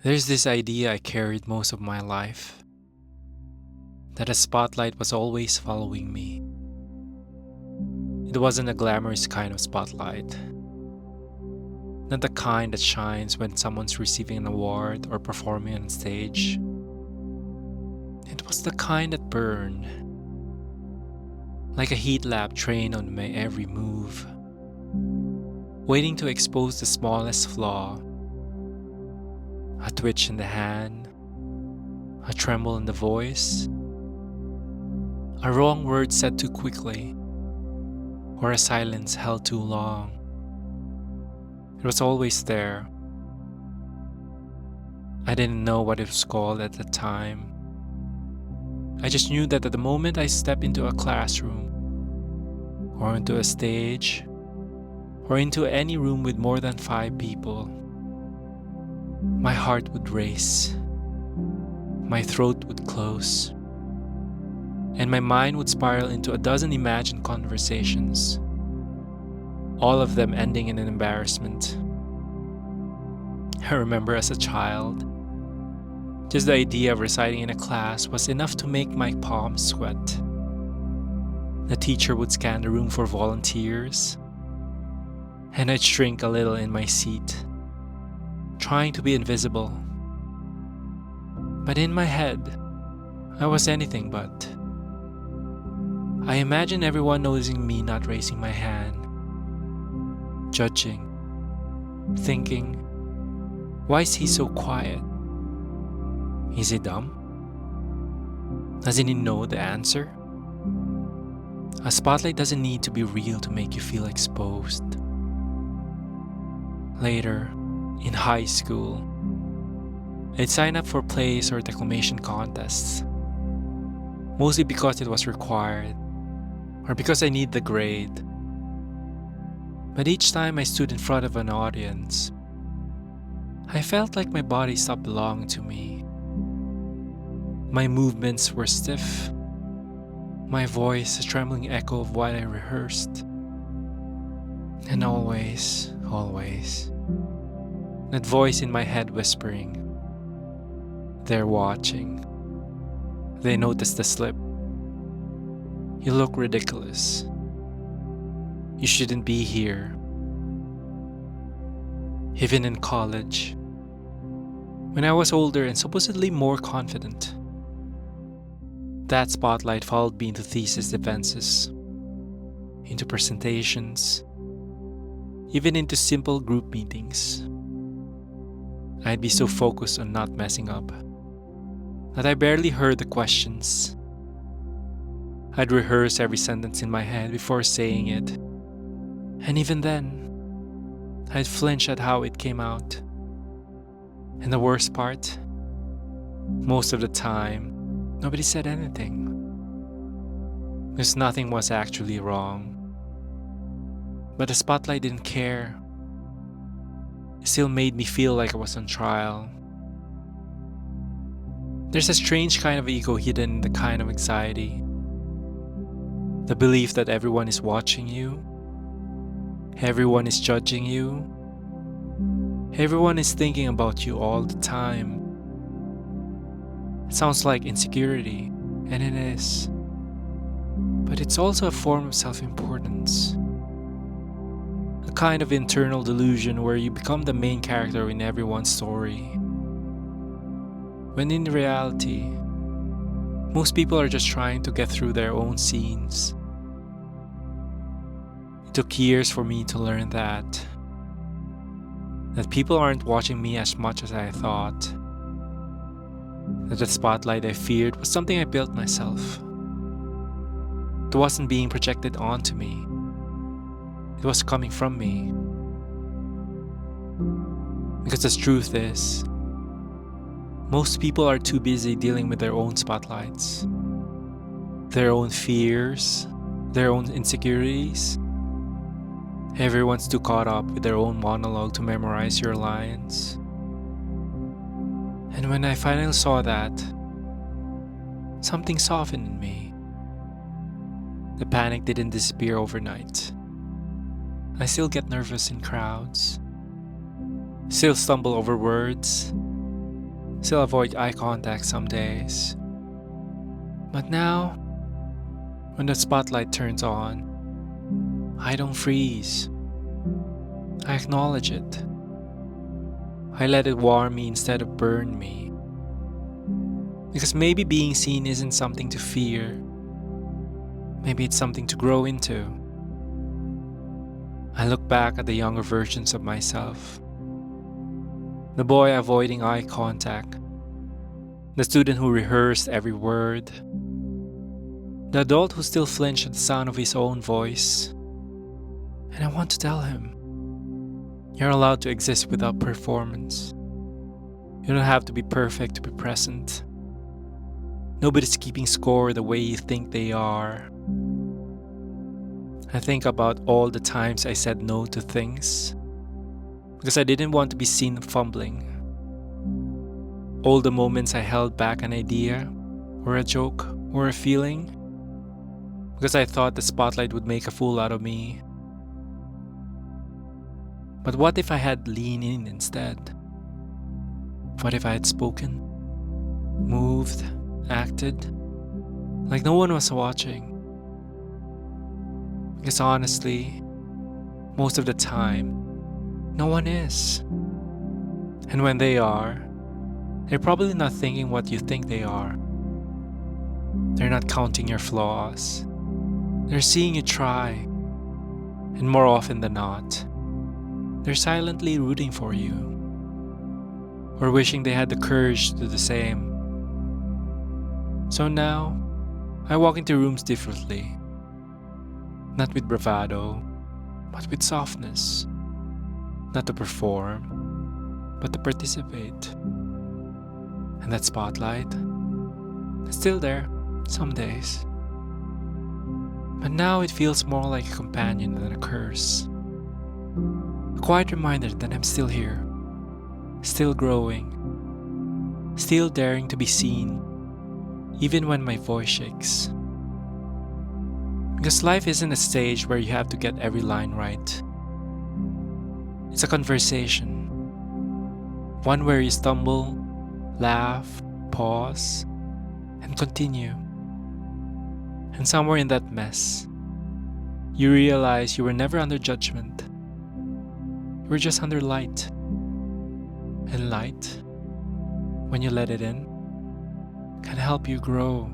There's this idea I carried most of my life that a spotlight was always following me. It wasn't a glamorous kind of spotlight, not the kind that shines when someone's receiving an award or performing on stage. It was the kind that burned, like a heat lamp trained on my every move, waiting to expose the smallest flaw. A twitch in the hand, a tremble in the voice, a wrong word said too quickly, or a silence held too long. It was always there. I didn't know what it was called at the time. I just knew that at the moment I stepped into a classroom, or into a stage, or into any room with more than 5 people, my heart would race, my throat would close, and my mind would spiral into a dozen imagined conversations, all of them ending in an embarrassment. I remember as a child, just the idea of reciting in a class was enough to make my palms sweat. The teacher would scan the room for volunteers, and I'd shrink a little in my seat, trying to be invisible. But in my head, I was anything but. I imagined everyone noticing me not raising my hand, judging, thinking, why is he so quiet? Is he dumb? Doesn't he know the answer? A spotlight doesn't need to be real to make you feel exposed. Later, in high school, I'd sign up for plays or declamation contests, mostly because it was required, or because I need the grade. But each time I stood in front of an audience, I felt like my body stopped belonging to me. My movements were stiff, my voice a trembling echo of what I rehearsed. And always, that voice in my head whispering, they're watching. They noticed the slip. You look ridiculous. You shouldn't be here. Even in college, when I was older and supposedly more confident, that spotlight followed me into thesis defenses, into presentations, even into simple group meetings. I'd be so focused on not messing up that I barely heard the questions. I'd rehearse every sentence in my head before saying it, and even then, I'd flinch at how it came out. And the worst part, most of the time, nobody said anything. Because nothing was actually wrong. But the spotlight didn't care. It still made me feel like I was on trial. There's a strange kind of ego hidden in the kind of anxiety. The belief that everyone is watching you, everyone is judging you, everyone is thinking about you all the time. It sounds like insecurity, and it is. But it's also a form of self-importance. A kind of internal delusion where you become the main character in everyone's story. When in reality, most people are just trying to get through their own scenes. It took years for me to learn that people aren't watching me as much as I thought. That the spotlight I feared was something I built myself. It wasn't being projected onto me. It was coming from me. Because the truth is, most people are too busy dealing with their own spotlights, their own fears, their own insecurities. Everyone's too caught up with their own monologue to memorize your lines. And when I finally saw that, something softened in me. The panic didn't disappear overnight. I still get nervous in crowds, still stumble over words, Still avoid eye contact some days. But now, when the spotlight turns on, I don't freeze. I acknowledge it. I let it warm me instead of burn me. Because maybe being seen isn't something to fear. Maybe it's something to grow into. I look back at the younger versions of myself. The boy avoiding eye contact. The student who rehearsed every word. The adult who still flinched at the sound of his own voice. And I want to tell him, you're allowed to exist without performance. You don't have to be perfect to be present. Nobody's keeping score the way you think they are. I think about all the times I said no to things because I didn't want to be seen fumbling. All the moments I held back an idea or a joke or a feeling because I thought the spotlight would make a fool out of me. But what if I had leaned in instead? What if I had spoken, moved, acted like no one was watching? Because honestly, most of the time, no one is. And when they are, they're probably not thinking what you think they are. They're not counting your flaws. They're seeing you try. And more often than not, they're silently rooting for you. Or wishing they had the courage to do the same. So now, I walk into rooms differently. Not with bravado, but with softness. Not to perform, but to participate. And that spotlight is still there some days. But now it feels more like a companion than a curse. A quiet reminder that I'm still here, still growing, still daring to be seen, even when my voice shakes. Because life isn't a stage where you have to get every line right. It's a conversation. One where you stumble, laugh, pause, and continue. And somewhere in that mess, you realize you were never under judgment. You were just under light. And light, when you let it in, can help you grow.